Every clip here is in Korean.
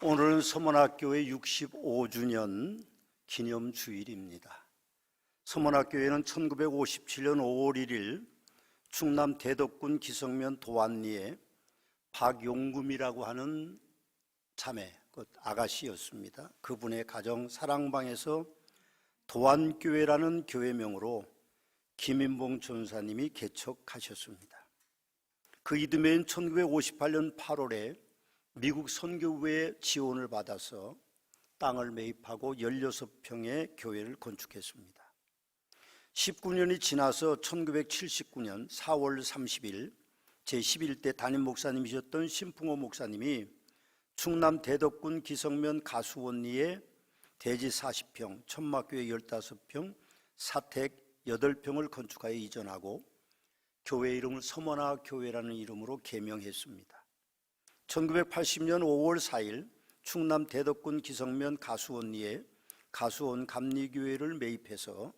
오늘은 서문학교의 65주년 기념주일입니다. 서문학교에는 1957년 5월 1일 충남 대덕군 기성면 도안리에 박용금이라고 하는 자매, 아가씨였습니다. 그분의 가정 사랑방에서 도안교회라는 교회명으로 김인봉 전사님이 개척하셨습니다. 그 이듬해인 1958년 8월에 미국 선교부의 지원을 받아서 땅을 매입하고 16평의 교회를 건축했습니다. 19년이 지나서 1979년 4월 30일 제11대 담임 목사님이셨던 신풍호 목사님이 충남 대덕군 기성면 가수원리에 대지 40평, 천막교회 15평, 사택 8평을 건축하여 이전하고 교회 이름을 서문화교회라는 이름으로 개명했습니다. 1980년 5월 4일 충남 대덕군 기성면 가수원리에 가수원 감리교회를 매입해서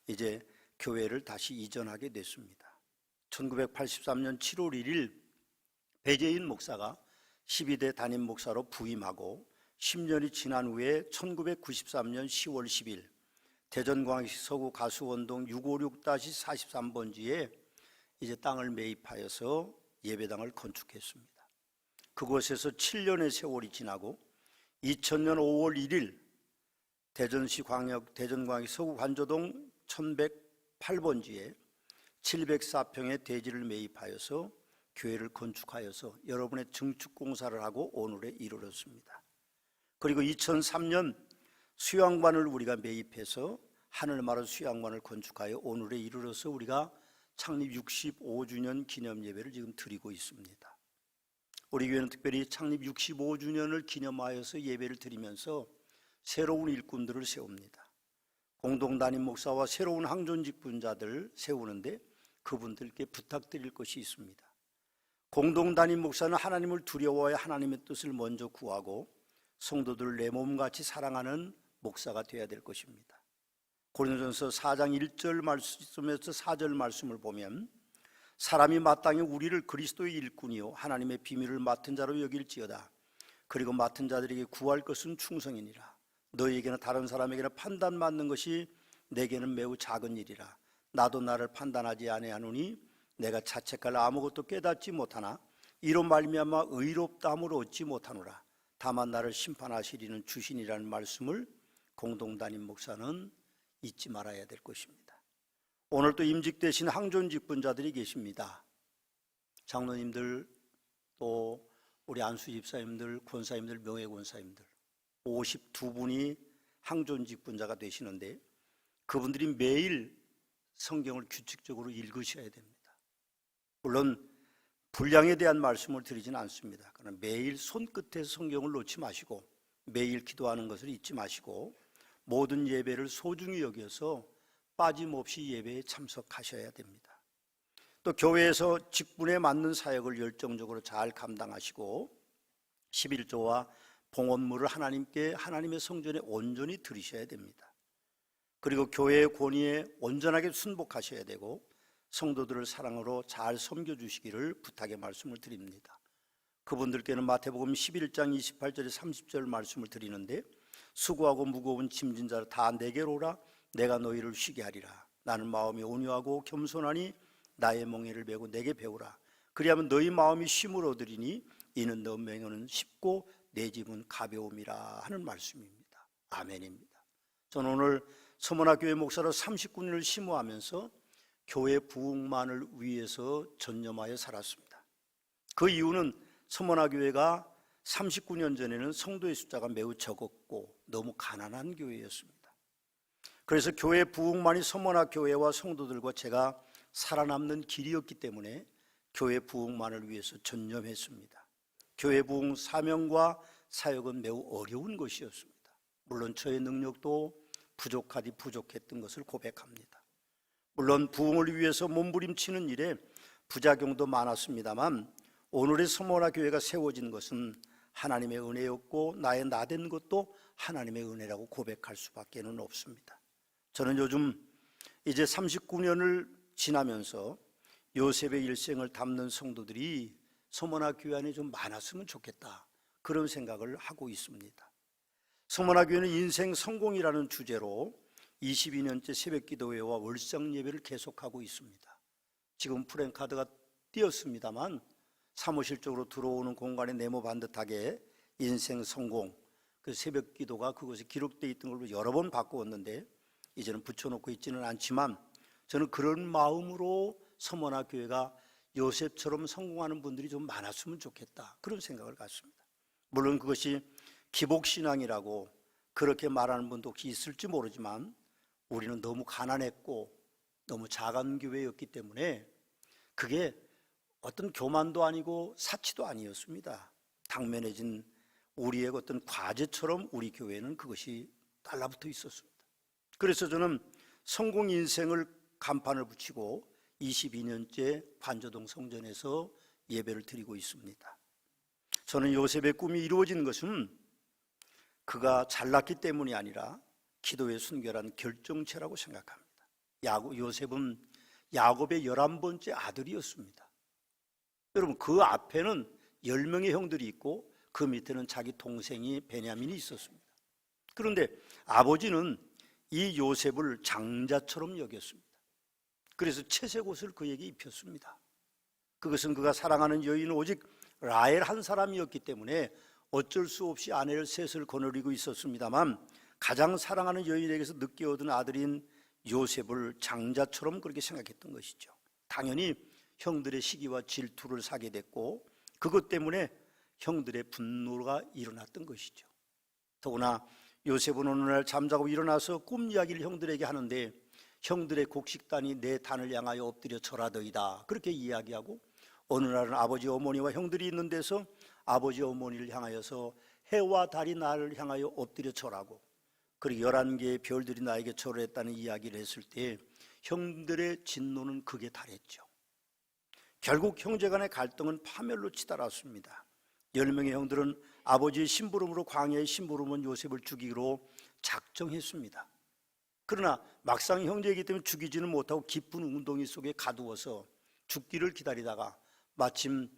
이제 교회를 다시 이전하게 됐습니다. 1983년 7월 1일 배재인 목사가 12대 담임 목사로 부임하고 10년이 지난 후에 1993년 10월 10일 대전광역시 서구 가수원동 656-43번지에 이제 땅을 매입하여서 예배당을 건축했습니다. 그곳에서 7년의 세월이 지나고 2000년 5월 1일 대전광역 서구 관조동 1108번지에 704평의 대지를 매입하여서 교회를 건축하여서 여러분의 증축공사를 하고 오늘에 이르렀습니다. 그리고 2003년 수양관을 우리가 매입해서 하늘마을 수양관을 건축하여 오늘에 이르러서 우리가 창립 65주년 기념예배를 지금 드리고 있습니다. 우리 교회는 특별히 창립 65주년을 기념하여서 예배를 드리면서 새로운 일꾼들을 세웁니다. 공동담임 목사와 새로운 항존직분자들 세우는데 그분들께 부탁드릴 것이 있습니다. 공동담임 목사는 하나님을 두려워하여 하나님의 뜻을 먼저 구하고 성도들을 내 몸같이 사랑하는 목사가 되어야 될 것입니다. 고린도전서 4장 1절 말씀에서 4절 말씀을 보면 사람이 마땅히 우리를 그리스도의 일꾼이요 하나님의 비밀을 맡은 자로 여길지어다. 그리고 맡은 자들에게 구할 것은 충성이니라. 너희에게나 다른 사람에게나 판단 맡는 것이 내게는 매우 작은 일이라. 나도 나를 판단하지 아니하노니 내가 자책할 아무것도 깨닫지 못하나 이로 말미암아 의롭다함을 얻지 못하노라. 다만 나를 심판하시리는 주신이라는 말씀을 공동담임 목사는 잊지 말아야 될 것입니다. 오늘 또 임직되신 항존직분자들이 계십니다. 장로님들, 또 우리 안수 집사님들, 권사님들, 명예권사님들 52분이 항존직분자가 되시는데 그분들이 매일 성경을 규칙적으로 읽으셔야 됩니다. 물론 분량에 대한 말씀을 드리지는 않습니다. 그러나 매일 손끝에서 성경을 놓지 마시고 매일 기도하는 것을 잊지 마시고 모든 예배를 소중히 여겨서 빠짐없이 예배에 참석하셔야 됩니다. 또 교회에서 직분에 맞는 사역을 열정적으로 잘 감당하시고 11조와 봉헌물을 하나님의 성전에 온전히 드리셔야 됩니다. 그리고 교회의 권위에 온전하게 순복하셔야 되고 성도들을 사랑으로 잘 섬겨주시기를 부탁의 말씀을 드립니다. 그분들께는 마태복음 11장 28절에 30절 말씀을 드리는데 수고하고 무거운 짐진 자를 다 내게로 오라. 내가 너희를 쉬게 하리라. 나는 마음이 온유하고 겸손하니 나의 멍에를 메고 내게 배우라. 그리하면 너희 마음이 쉼을 얻으리니 이는 너 멍에는 쉽고 내 짐은 가벼움이라 하는 말씀입니다. 아멘입니다. 저는 오늘 서문화교회 목사로 39년을 심호하면서 교회 부흥만을 위해서 전념하여 살았습니다. 그 이유는 서문화교회가 39년 전에는 성도의 숫자가 매우 적었고 너무 가난한 교회였습니다. 그래서 교회 부흥만이 서문화교회와 성도들과 제가 살아남는 길이었기 때문에 교회 부흥만을 위해서 전념했습니다. 교회 부흥 사명과 사역은 매우 어려운 것이었습니다. 물론 저의 능력도 부족했던 것을 고백합니다. 물론 부흥을 위해서 몸부림치는 일에 부작용도 많았습니다만 오늘의 서문화교회가 세워진 것은 하나님의 은혜였고 나의 나된 것도 하나님의 은혜라고 고백할 수밖에 없습니다. 저는 요즘 이제 39년을 지나면서 요셉의 일생을 담는 성도들이 서문화교회 안에 좀 많았으면 좋겠다, 그런 생각을 하고 있습니다. 성만화교회는 인생 성공이라는 주제로 22년째 새벽기도회와 월상 예배를 계속하고 있습니다. 지금 프랭카드가 띄었습니다만 사무실 쪽으로 들어오는 공간에 네모 반듯하게 인생 성공, 그 새벽기도가 그것에 기록되어 있던 걸로 여러 번 바꾸었는데 이제는 붙여놓고 있지는 않지만 저는 그런 마음으로 서머나교회가 요셉처럼 성공하는 분들이 좀 많았으면 좋겠다, 그런 생각을 갖습니다. 물론 그것이 기복신앙이라고 그렇게 말하는 분도 혹시 있을지 모르지만 우리는 너무 가난했고 너무 작은 교회였기 때문에 그게 어떤 교만도 아니고 사치도 아니었습니다. 당면해진 우리의 어떤 과제처럼 우리 교회는 그것이 달라붙어 있었습니다. 그래서 저는 성공 인생을 간판을 붙이고 22년째 관저동 성전에서 예배를 드리고 있습니다. 저는 요셉의 꿈이 이루어진 것은 그가 잘났기 때문이 아니라 기도의 순결한 결정체라고 생각합니다. 요셉은 야곱의 11번째 아들이었습니다. 여러분, 그 앞에는 10명의 형들이 있고 그 밑에는 자기 동생이 베냐민이 있었습니다. 그런데 아버지는 이 요셉을 장자처럼 여겼습니다. 그래서 채색 옷을 그에게 입혔습니다. 그것은 그가 사랑하는 여인은 오직 라헬 한 사람이었기 때문에 어쩔 수 없이 아내를 셋을 거느리고 있었습니다만 가장 사랑하는 여인에게서 늦게 얻은 아들인 요셉을 장자처럼 그렇게 생각했던 것이죠. 당연히 형들의 시기와 질투를 사게 됐고 그것 때문에 형들의 분노가 일어났던 것이죠. 더구나 요셉은 어느 날 잠자고 일어나서 꿈 이야기를 형들에게 하는데 형들의 곡식단이 내 단을 향하여 엎드려 절하더이다, 그렇게 이야기하고 어느 날은 아버지 어머니와 형들이 있는 데서 아버지 어머니를 향하여서 해와 달이 나를 향하여 엎드려 절하고 그리고 11개의 별들이 나에게 절했다는 이야기를 했을 때 형들의 진노는 극에 달했죠. 결국 형제간의 갈등은 파멸로 치달았습니다. 10명의 형들은 아버지의 심부름으로 광야의 심부름은 요셉을 죽이기로 작정했습니다. 그러나 막상 형제이기 때문에 죽이지는 못하고 깊은 웅덩이 속에 가두어서 죽기를 기다리다가 마침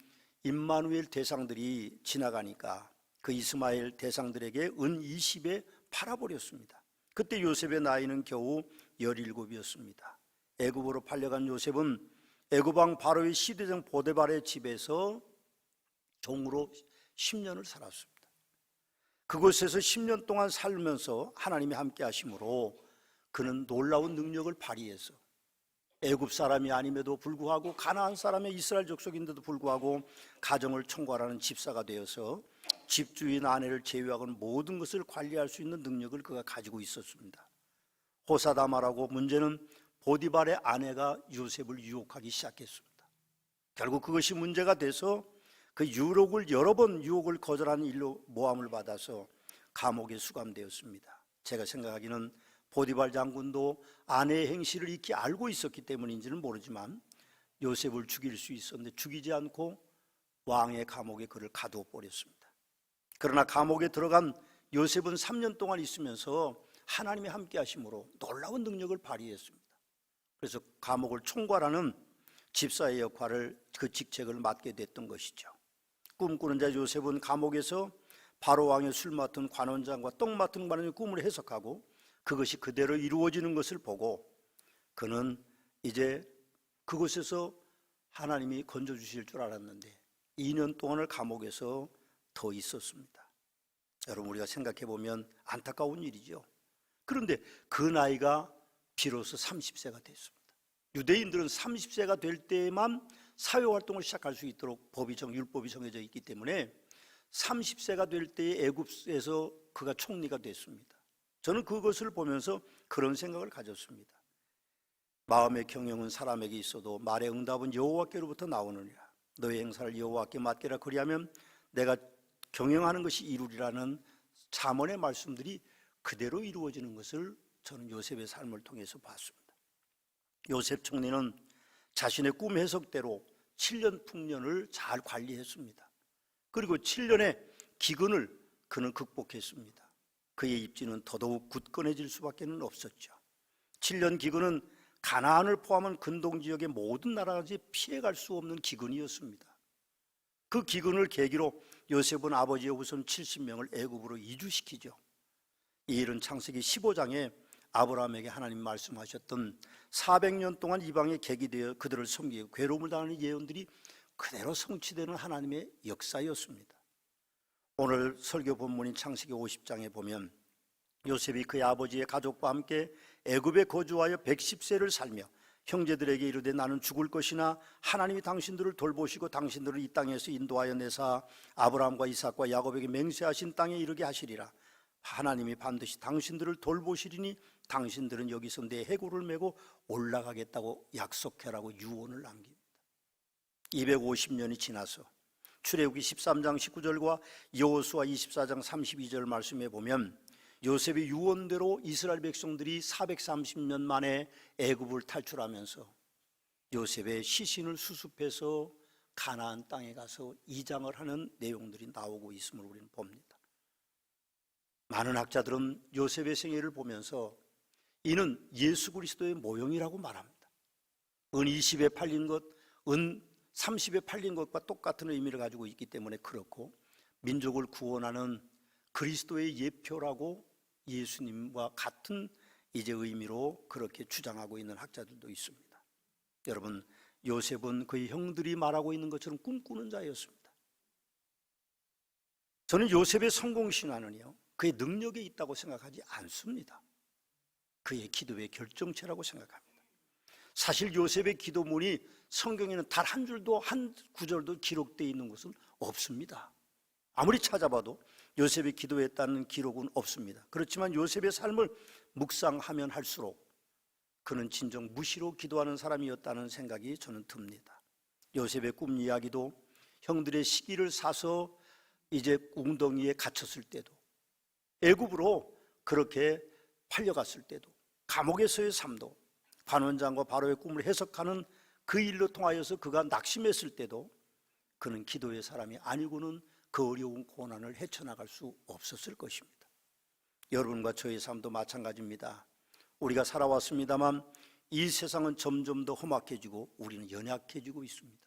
임마누엘 대상들이 지나가니까 그 이스마엘 대상들에게 은 20에 팔아버렸습니다. 그때 요셉의 나이는 겨우 17이었습니다. 애굽으로 팔려간 요셉은 애굽왕 바로의 시대장 보데발의 집에서 종으로 10년을 살았습니다. 그곳에서 10년 동안 살면서 하나님이 함께 하심으로 그는 놀라운 능력을 발휘해서 애굽 사람이 아님에도 불구하고 가나안 사람의 이스라엘 족속인데도 불구하고 가정을 총괄하는 집사가 되어서 집주인 아내를 제외하고는 모든 것을 관리할 수 있는 능력을 그가 가지고 있었습니다. 호사다마라고 문제는 보디발의 아내가 요셉을 유혹하기 시작했습니다. 결국 그것이 문제가 돼서 그 유혹을 여러 번 유혹을 거절하는 일로 모함을 받아서 감옥에 수감되었습니다. 제가 생각하기는 보디발 장군도 아내의 행실을 익히 알고 있었기 때문인지는 모르지만 요셉을 죽일 수 있었는데 죽이지 않고 왕의 감옥에 그를 가두어 버렸습니다. 그러나 감옥에 들어간 요셉은 3년 동안 있으면서 하나님이 함께 하심으로 놀라운 능력을 발휘했습니다. 그래서 감옥을 총괄하는 집사의 역할을, 그 직책을 맡게 됐던 것이죠. 꿈꾸는 자 요셉은 감옥에서 바로 왕의 술 맡은 관원장과 떡 맡은 관원의 꿈을 해석하고 그것이 그대로 이루어지는 것을 보고 그는 이제 그곳에서 하나님이 건져주실 줄 알았는데 2년 동안을 감옥에서 더 있었습니다. 여러분, 우리가 생각해 보면 안타까운 일이죠. 그런데 그 나이가 비로소 30세가 됐습니다. 유대인들은 30세가 될 때만 사회활동을 시작할 수 있도록 율법이 정해져 있기 때문에 30세가 될 때에 애굽에서 그가 총리가 됐습니다. 저는 그것을 보면서 그런 생각을 가졌습니다. 마음의 경영은 사람에게 있어도 말의 응답은 여호와께로부터 나오느니라. 너의 행사를 여호와께 맡기라. 그리하면 내가 경영하는 것이 이루리라는 잠언의 말씀들이 그대로 이루어지는 것을 저는 요셉의 삶을 통해서 봤습니다. 요셉 총리는 자신의 꿈 해석대로 7년 풍년을 잘 관리했습니다. 그리고 7년의 기근을 그는 극복했습니다. 그의 입지는 더더욱 굳건해질 수밖에 없었죠. 7년 기근은 가나안을 포함한 근동 지역의 모든 나라까지 피해갈 수 없는 기근이었습니다. 그 기근을 계기로 요셉은 아버지의 후손 70명을 애굽으로 이주시키죠. 이 일은 창세기 15장에 아브라함에게 하나님 말씀하셨던 400년 동안 이방에 객이 되어 그들을 섬기고 괴로움을 당하는 예언들이 그대로 성취되는 하나님의 역사였습니다. 오늘 설교 본문인 창세기 50장에 보면 요셉이 그의 아버지의 가족과 함께 애굽에 거주하여 110세를 살며 형제들에게 이르되 나는 죽을 것이나 하나님이 당신들을 돌보시고 당신들을 이 땅에서 인도하여 내사 아브라함과 이삭과 야곱에게 맹세하신 땅에 이르게 하시리라. 하나님이 반드시 당신들을 돌보시리니 당신들은 여기서 내 해골을 메고 올라가겠다고 약속해라고 유언을 남깁니다. 250년이 지나서 출애굽기 13장 19절과 여호수아 24장 32절 말씀에 보면 요셉의 유언대로 이스라엘 백성들이 430년 만에 애굽을 탈출하면서 요셉의 시신을 수습해서 가나안 땅에 가서 이장을 하는 내용들이 나오고 있음을 우리는 봅니다. 많은 학자들은 요셉의 생애를 보면서 이는 예수 그리스도의 모형이라고 말합니다. 은 20에 팔린 것, 은 30에 팔린 것과 똑같은 의미를 가지고 있기 때문에 그렇고 민족을 구원하는 그리스도의 예표라고 예수님과 같은 이제 의미로 그렇게 주장하고 있는 학자들도 있습니다. 여러분, 요셉은 그의 형들이 말하고 있는 것처럼 꿈꾸는 자였습니다. 저는 요셉의 성공 신화는요, 그의 능력에 있다고 생각하지 않습니다. 그의 기도의 결정체라고 생각합니다. 사실 요셉의 기도문이 성경에는 단 한 줄도 한 구절도 기록되어 있는 것은 없습니다. 아무리 찾아봐도 요셉이 기도했다는 기록은 없습니다. 그렇지만 요셉의 삶을 묵상하면 할수록 그는 진정 무시로 기도하는 사람이었다는 생각이 저는 듭니다. 요셉의 꿈 이야기도 형들의 시기를 사서 이제 웅덩이에 갇혔을 때도, 애굽으로 그렇게 팔려갔을 때도, 감옥에서의 삶도, 관원장과 바로의 꿈을 해석하는 그 일로 통하여서 그가 낙심했을 때도 그는 기도의 사람이 아니고는 그 어려운 고난을 헤쳐나갈 수 없었을 것입니다. 여러분과 저의 삶도 마찬가지입니다. 우리가 살아왔습니다만 이 세상은 점점 더 험악해지고 우리는 연약해지고 있습니다.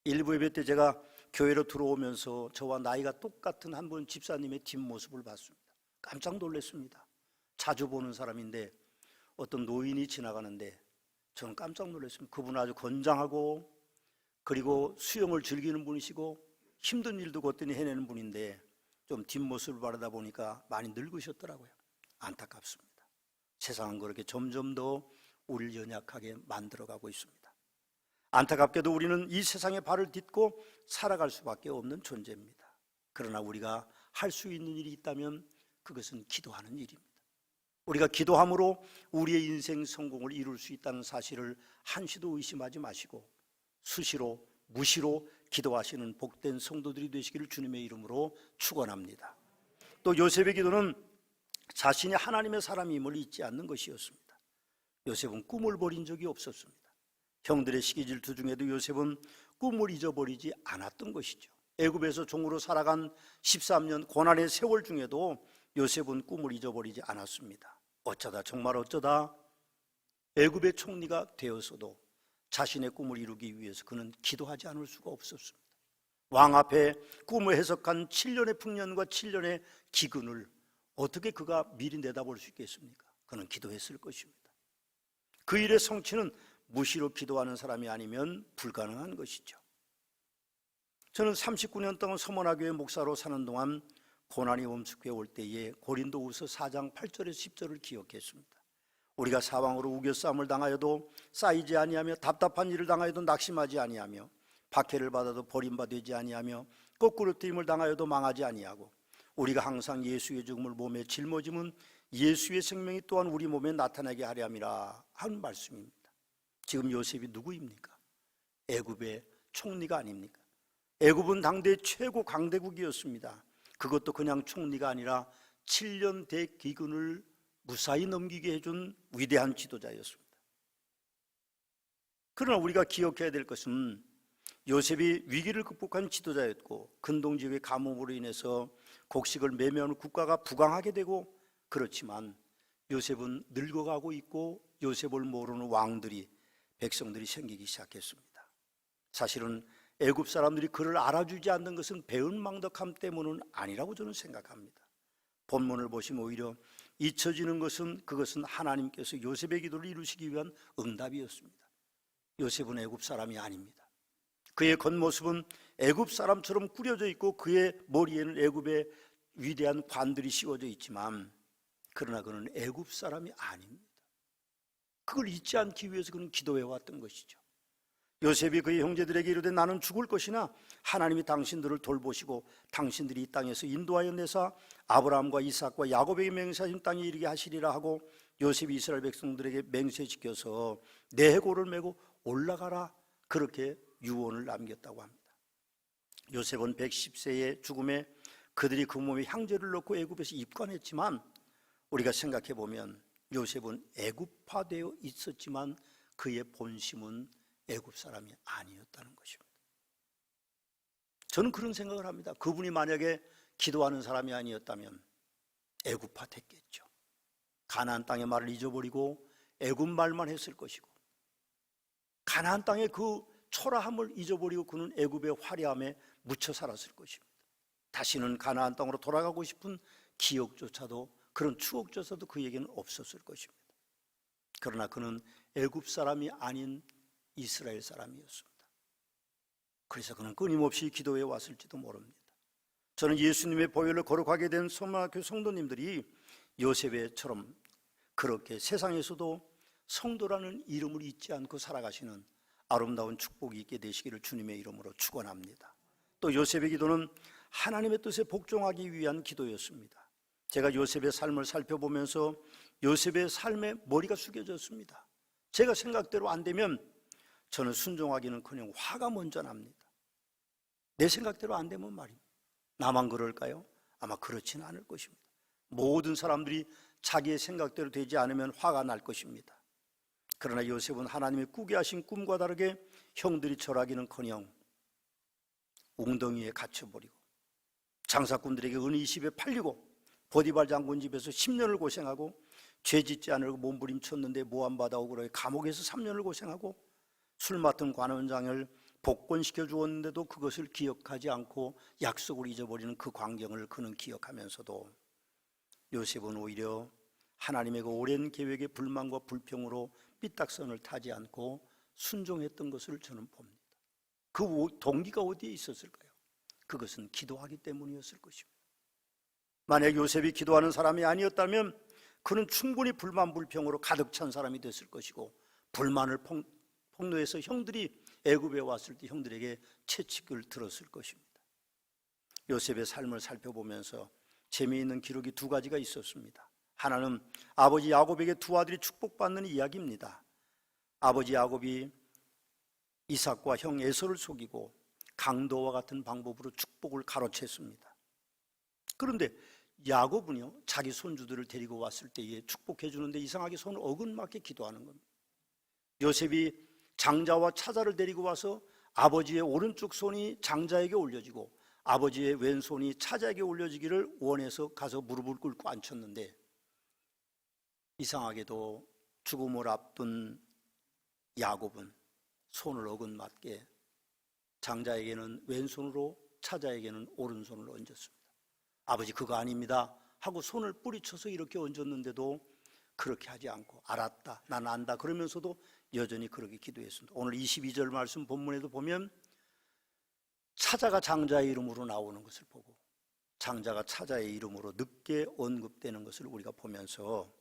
일부 예배 때 제가 교회로 들어오면서 저와 나이가 똑같은 한 분 집사님의 뒷모습을 봤습니다. 깜짝 놀랐습니다. 자주 보는 사람인데 어떤 노인이 지나가는데 저는 깜짝 놀랐습니다. 그분은 아주 건장하고 그리고 수영을 즐기는 분이시고 힘든 일도 거뜬히 해내는 분인데 좀 뒷모습을 바라다 보니까 많이 늙으셨더라고요. 안타깝습니다. 세상은 그렇게 점점 더 우리를 연약하게 만들어가고 있습니다. 안타깝게도 우리는 이 세상에 발을 딛고 살아갈 수밖에 없는 존재입니다. 그러나 우리가 할 수 있는 일이 있다면 그것은 기도하는 일입니다. 우리가 기도함으로 우리의 인생 성공을 이룰 수 있다는 사실을 한시도 의심하지 마시고 수시로 무시로 기도하시는 복된 성도들이 되시기를 주님의 이름으로 축원합니다. 또 요셉의 기도는 자신이 하나님의 사람임을 잊지 않는 것이었습니다. 요셉은 꿈을 버린 적이 없었습니다. 형들의 시기 질투 중에도 요셉은 꿈을 잊어버리지 않았던 것이죠. 애굽에서 종으로 살아간 13년 고난의 세월 중에도 요셉은 꿈을 잊어버리지 않았습니다. 어쩌다 정말 어쩌다 애굽의 총리가 되었어도 자신의 꿈을 이루기 위해서 그는 기도하지 않을 수가 없었습니다. 왕 앞에 꿈을 해석한 7년의 풍년과 7년의 기근을 어떻게 그가 미리 내다볼 수 있겠습니까? 그는 기도했을 것입니다. 그 일의 성취는 무시로 기도하는 사람이 아니면 불가능한 것이죠. 저는 39년 동안 서머나교회 목사로 사는 동안 고난이 엄습해 올 때에 고린도후서 4장 8절에서 10절을 기억했습니다. 우리가 사방으로 우겨싸움을 당하여도 쌓이지 아니하며 답답한 일을 당하여도 낙심하지 아니하며 박해를 받아도 버림받지 아니하며 거꾸로 트임을 당하여도 망하지 아니하고 우리가 항상 예수의 죽음을 몸에 짊어짐은 예수의 생명이 또한 우리 몸에 나타나게 하려 함이라 하는 말씀입니다. 지금 요셉이 누구입니까? 애굽의 총리가 아닙니까? 애굽은 당대 최고 강대국이었습니다. 그것도 그냥 총리가 아니라 7년 대기근을 무사히 넘기게 해준 위대한 지도자였습니다. 그러나 우리가 기억해야 될 것은 요셉이 위기를 극복한 지도자였고 근동지역의 가뭄으로 인해서 곡식을 매매하는 국가가 부강하게 되고, 그렇지만 요셉은 늙어가고 있고 요셉을 모르는 왕들이 백성들이 생기기 시작했습니다. 사실은 애굽 사람들이 그를 알아주지 않는 것은 배은망덕함 때문은 아니라고 저는 생각합니다. 본문을 보시면 오히려 잊혀지는 것은 그것은 하나님께서 요셉의 기도를 이루시기 위한 응답이었습니다. 요셉은 애굽 사람이 아닙니다. 그의 겉모습은 애굽 사람처럼 꾸려져 있고 그의 머리에는 애굽의 위대한 관들이 씌워져 있지만 그러나 그는 애굽 사람이 아닙니다. 그걸 잊지 않기 위해서 그는 기도해 왔던 것이죠. 요셉이 그의 형제들에게 이르되 나는 죽을 것이나 하나님이 당신들을 돌보시고 당신들이 이 땅에서 인도하여 내사 아브라함과 이삭과 야곱에게 맹세하신 땅에 이르게 하시리라 하고 요셉이 이스라엘 백성들에게 맹세시켜서 내 해골을 메고 올라가라 그렇게 유언을 남겼다고 합니다. 요셉은 110세의 죽음에 그들이 그 몸에 향제를 넣고 애굽에서 입관했지만 우리가 생각해 보면 요셉은 애굽화되어 있었지만 그의 본심은 애굽 사람이 아니었다는 것입니다. 저는 그런 생각을 합니다. 그분이 만약에 기도하는 사람이 아니었다면 애굽화 됐겠죠. 가나안 땅의 말을 잊어버리고 애굽 말만 했을 것이고 가나안 땅의 그 초라함을 잊어버리고 그는 애굽의 화려함에 묻혀 살았을 것입니다. 다시는 가나안 땅으로 돌아가고 싶은 기억조차도 그런 추억조차도 그에게는 없었을 것입니다. 그러나 그는 애굽 사람이 아닌 이스라엘 사람이었습니다. 그래서 그는 끊임없이 기도해 왔을지도 모릅니다. 저는 예수님의 보혈로 거룩하게 된 소망학교 성도님들이 요셉처럼 그렇게 세상에서도 성도라는 이름을 잊지 않고 살아가시는 아름다운 축복이 있게 되시기를 주님의 이름으로 축원합니다. 또 요셉의 기도는 하나님의 뜻에 복종하기 위한 기도였습니다. 제가 요셉의 삶을 살펴보면서 요셉의 삶에 머리가 숙여졌습니다. 제가 생각대로 안 되면 저는 순종하기는커녕 화가 먼저 납니다. 내 생각대로 안 되면 말입니다. 나만 그럴까요? 아마 그렇지는 않을 것입니다. 모든 사람들이 자기의 생각대로 되지 않으면 화가 날 것입니다. 그러나 요셉은 하나님의 꾸게 하신 꿈과 다르게 형들이 절하기는커녕 웅덩이에 갇혀버리고 장사꾼들에게 은 20에 팔리고 보디발 장군 집에서 10년을 고생하고 죄짓지 않으려고 몸부림쳤는데 모함받아 오그려 감옥에서 3년을 고생하고 술 맡은 관원장을 복권시켜 주었는데도 그것을 기억하지 않고 약속을 잊어버리는 그 광경을 그는 기억하면서도 요셉은 오히려 하나님의 그 오랜 계획의 불만과 불평으로 삐딱선을 타지 않고 순종했던 것을 저는 봅니다. 그 동기가 어디에 있었을까요? 그것은 기도하기 때문이었을 것입니다. 만약 요셉이 기도하는 사람이 아니었다면 그는 충분히 불만 불평으로 가득 찬 사람이 됐을 것이고 불만을 폭로해서 형들이 애굽에 왔을 때 형들에게 채찍을 들었을 것입니다. 요셉의 삶을 살펴보면서 재미있는 기록이 두 가지가 있었습니다. 하나는 아버지 야곱에게 두 아들이 축복받는 이야기입니다. 아버지 야곱이 이삭과 형 에서를 속이고 강도와 같은 방법으로 축복을 가로챘습니다. 그런데 야곱은요, 자기 손주들을 데리고 왔을 때에 축복해 주는데 이상하게 손을 어긋맞게 기도하는 겁니다. 요셉이 장자와 차자를 데리고 와서 아버지의 오른쪽 손이 장자에게 올려지고 아버지의 왼손이 차자에게 올려지기를 원해서 가서 무릎을 꿇고 앉혔는데 이상하게도 죽음을 앞둔 야곱은 손을 어긋맞게 장자에게는 왼손으로 차자에게는 오른손을 얹었습니다. 아버지 그거 아닙니다 하고 손을 뿌리쳐서 이렇게 얹었는데도 그렇게 하지 않고 알았다 난 안다 그러면서도 여전히 그렇게 기도했습니다. 오늘 22절 말씀 본문에도 보면 차자가 장자의 이름으로 나오는 것을 보고 장자가 차자의 이름으로 늦게 언급되는 것을 우리가 보면서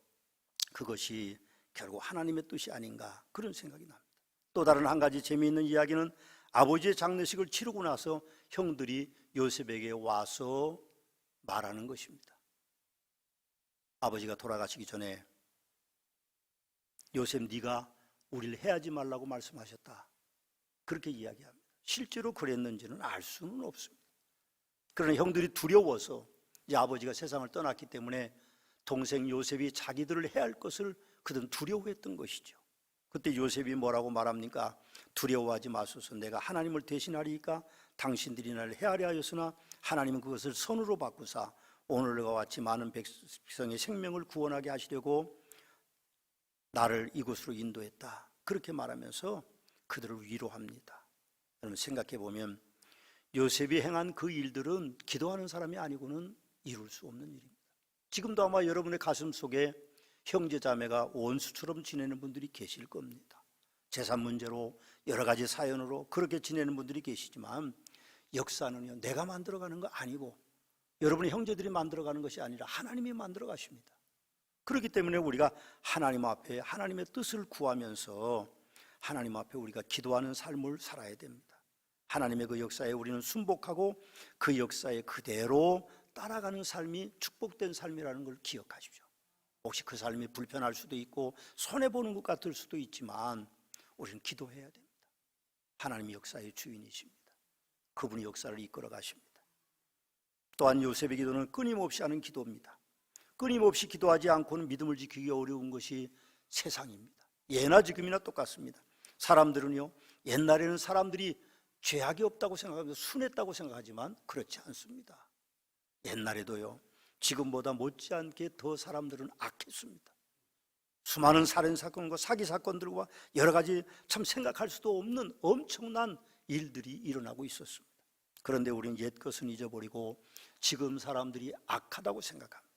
그것이 결국 하나님의 뜻이 아닌가 그런 생각이 납니다. 또 다른 한 가지 재미있는 이야기는 아버지의 장례식을 치르고 나서 형들이 요셉에게 와서 말하는 것입니다. 아버지가 돌아가시기 전에 요셉 네가 우리를 해하지 말라고 말씀하셨다 그렇게 이야기합니다. 실제로 그랬는지는 알 수는 없습니다. 그러나 형들이 두려워서 이제 아버지가 세상을 떠났기 때문에 동생 요셉이 자기들을 해할 것을 그들은 두려워했던 것이죠. 그때 요셉이 뭐라고 말합니까? 두려워하지 마소서 내가 하나님을 대신하리까 당신들이 나를 해하려 하였으나 하나님은 그것을 선으로 바꾸사 오늘과 같이 많은 백성의 생명을 구원하게 하시려고 나를 이곳으로 인도했다 그렇게 말하면서 그들을 위로합니다. 여러분 생각해 보면 요셉이 행한 그 일들은 기도하는 사람이 아니고는 이룰 수 없는 일입니다. 지금도 아마 여러분의 가슴 속에 형제 자매가 원수처럼 지내는 분들이 계실 겁니다. 재산 문제로 여러 가지 사연으로 그렇게 지내는 분들이 계시지만 역사는요, 내가 만들어가는 거 아니고 여러분의 형제들이 만들어가는 것이 아니라 하나님이 만들어 가십니다. 그렇기 때문에 우리가 하나님 앞에 하나님의 뜻을 구하면서 하나님 앞에 우리가 기도하는 삶을 살아야 됩니다. 하나님의 그 역사에 우리는 순복하고 그 역사에 그대로 따라가는 삶이 축복된 삶이라는 걸 기억하십시오. 혹시 그 삶이 불편할 수도 있고 손해보는 것 같을 수도 있지만 우리는 기도해야 됩니다. 하나님이 역사의 주인이십니다. 그분이 역사를 이끌어 가십니다. 또한 요셉의 기도는 끊임없이 하는 기도입니다. 끊임없이 기도하지 않고는 믿음을 지키기 어려운 것이 세상입니다. 예나 지금이나 똑같습니다. 사람들은요, 옛날에는 사람들이 죄악이 없다고 생각하면서 순했다고 생각하지만 그렇지 않습니다. 옛날에도요, 지금보다 못지않게 더 사람들은 악했습니다. 수많은 살인사건과 사기사건들과 여러 가지 참 생각할 수도 없는 엄청난 일들이 일어나고 있었습니다. 그런데 우리는 옛 것은 잊어버리고 지금 사람들이 악하다고 생각합니다.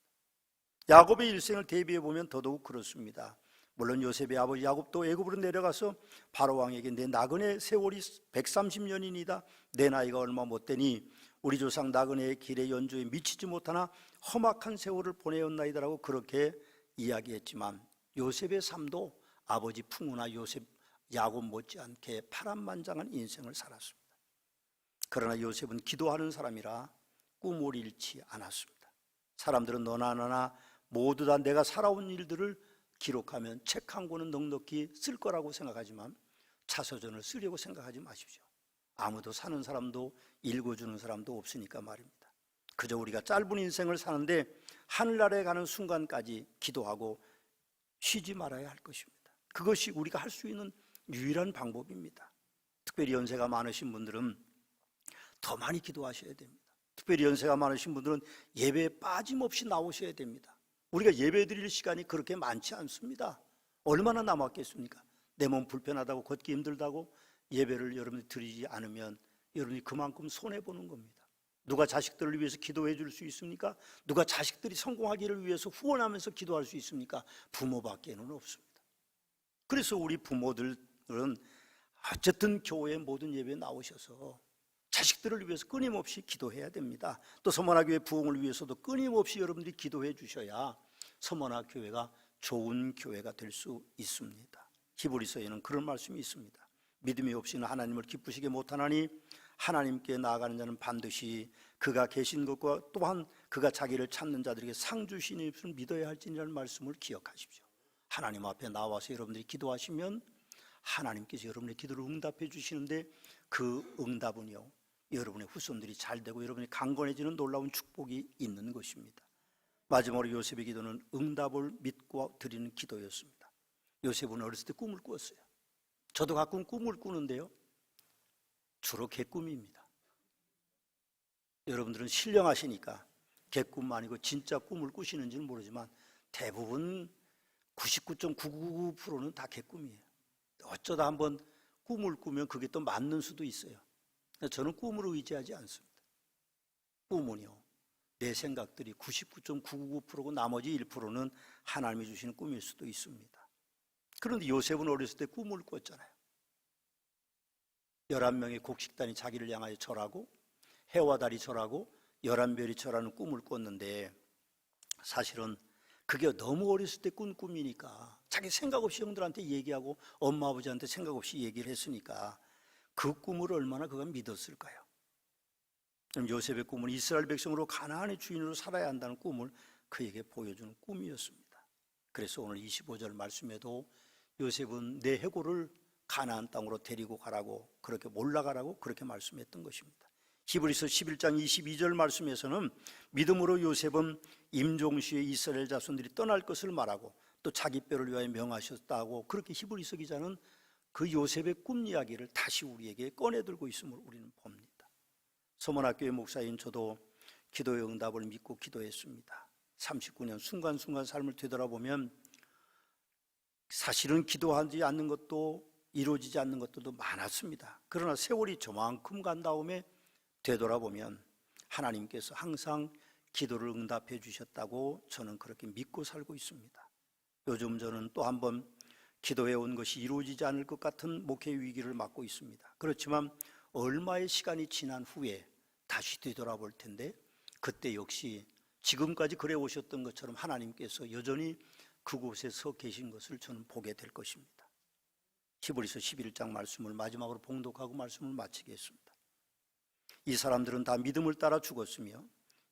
야곱의 일생을 대비해 보면 더더욱 그렇습니다. 물론 요셉의 아버지 야곱도 애굽으로 내려가서 바로 왕에게 내 나그네 세월이 130년이니이다. 내 나이가 얼마 못 되니 우리 조상 나그네의 길의 연주에 미치지 못하나 험악한 세월을 보내었나이다라고 그렇게 이야기했지만 요셉의 삶도 아버지 풍우나 요셉 야곱 못지않게 파란만장한 인생을 살았습니다. 그러나 요셉은 기도하는 사람이라 꿈을 잃지 않았습니다. 사람들은 너나 나나 모두 다 내가 살아온 일들을 기록하면 책 한 권은 넉넉히 쓸 거라고 생각하지만 자서전을 쓰려고 생각하지 마십시오. 아무도 사는 사람도 읽어주는 사람도 없으니까 말입니다. 그저 우리가 짧은 인생을 사는데 하늘나라에 가는 순간까지 기도하고 쉬지 말아야 할 것입니다. 그것이 우리가 할 수 있는 유일한 방법입니다. 특별히 연세가 많으신 분들은 더 많이 기도하셔야 됩니다. 특별히 연세가 많으신 분들은 예배에 빠짐없이 나오셔야 됩니다. 우리가 예배 드릴 시간이 그렇게 많지 않습니다. 얼마나 남았겠습니까? 내 몸 불편하다고 걷기 힘들다고 예배를 여러분이 드리지 않으면 여러분이 그만큼 손해보는 겁니다. 누가 자식들을 위해서 기도해 줄 수 있습니까? 누가 자식들이 성공하기를 위해서 후원하면서 기도할 수 있습니까? 부모밖에는 없습니다. 그래서 우리 부모들은 어쨌든 교회 모든 예배에 나오셔서 자식들을 위해서 끊임없이 기도해야 됩니다. 또 서머나 교회 부흥을 위해서도 끊임없이 여러분들이 기도해 주셔야 서머나 교회가 좋은 교회가 될 수 있습니다. 히브리서에는 그런 말씀이 있습니다. 믿음이 없이는 하나님을 기쁘시게 못하나니 하나님께 나아가는 자는 반드시 그가 계신 것과 또한 그가 자기를 찾는 자들에게 상 주시는 것을 믿어야 할지니라는 말씀을 기억하십시오. 하나님 앞에 나와서 여러분들이 기도하시면 하나님께서 여러분의 기도를 응답해 주시는데 그 응답은요, 여러분의 후손들이 잘 되고 여러분이 강건해지는 놀라운 축복이 있는 것입니다. 마지막으로 요셉의 기도는 응답을 믿고 드리는 기도였습니다. 요셉은 어렸을 때 꿈을 꾸었어요. 저도 가끔 꿈을 꾸는데요, 주로 개꿈입니다. 여러분들은 신령하시니까 개꿈 아니고 진짜 꿈을 꾸시는지는 모르지만 대부분 99.999%는 다 개꿈이에요. 어쩌다 한번 꿈을 꾸면 그게 또 맞는 수도 있어요. 저는 꿈을 의지하지 않습니다. 꿈은요, 내 생각들이 99.999%고 나머지 1%는 하나님이 주시는 꿈일 수도 있습니다. 그런데 요셉은 어렸을 때 꿈을 꿨잖아요. 11명의 곡식단이 자기를 향하여 절하고 해와 달이 절하고 11별이 절하는 꿈을 꿨는데 사실은 그게 너무 어렸을 때 꾼 꿈이니까 자기 생각 없이 형들한테 얘기하고 엄마 아버지한테 생각 없이 얘기를 했으니까 그 꿈을 얼마나 그가 믿었을까요? 그럼 요셉의 꿈은 이스라엘 백성으로 가나안의 주인으로 살아야 한다는 꿈을 그에게 보여주는 꿈이었습니다. 그래서 오늘 25절 말씀에도 요셉은 내 해골을 가나안 땅으로 데리고 가라고, 그렇게 올라가라고 그렇게 말씀했던 것입니다. 히브리서 11장 22절 말씀에서는 믿음으로 요셉은 임종시에 이스라엘 자손들이 떠날 것을 말하고 또 자기 뼈를 위하여 명하셨다고, 그렇게 히브리서 기자는 그 요셉의 꿈 이야기를 다시 우리에게 꺼내들고 있음을 우리는 봅니다. 서문학교의 목사인 저도 기도의 응답을 믿고 기도했습니다. 39년 순간순간 삶을 되돌아보면 사실은 기도하지 않는 것도 이루어지지 않는 것들도 많았습니다. 그러나 세월이 저만큼 간 다음에 되돌아보면 하나님께서 항상 기도를 응답해 주셨다고 저는 그렇게 믿고 살고 있습니다. 요즘 저는 또 한 번 기도해 온 것이 이루어지지 않을 것 같은 목회 위기를 맞고 있습니다. 그렇지만 얼마의 시간이 지난 후에 다시 뒤돌아볼 텐데 그때 역시 지금까지 그래 오셨던 것처럼 하나님께서 여전히 그곳에 서 계신 것을 저는 보게 될 것입니다. 히브리서 11장 말씀을 마지막으로 봉독하고 말씀을 마치겠습니다. 이 사람들은 다 믿음을 따라 죽었으며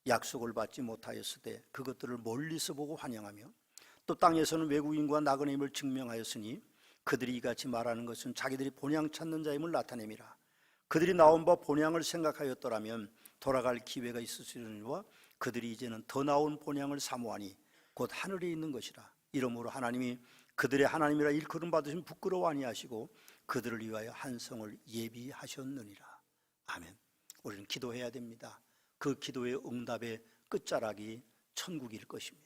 약속을 받지 못하였을 때 그것들을 멀리서 보고 환영하며 또 땅에서는 외국인과 나그네임을 증명하였으니 그들이 이같이 말하는 것은 자기들이 본향 찾는 자임을 나타냄이라. 그들이 나온 바 본향을 생각하였더라면 돌아갈 기회가 있으려니와 그들이 이제는 더 나은 본향을 사모하니 곧 하늘에 있는 것이라. 이러므로 하나님이 그들의 하나님이라 일컬음 받으신 부끄러워 아니하시고 그들을 위하여 한 성을 예비하셨느니라. 아멘. 우리는 기도해야 됩니다. 그 기도의 응답의 끝자락이 천국일 것입니다.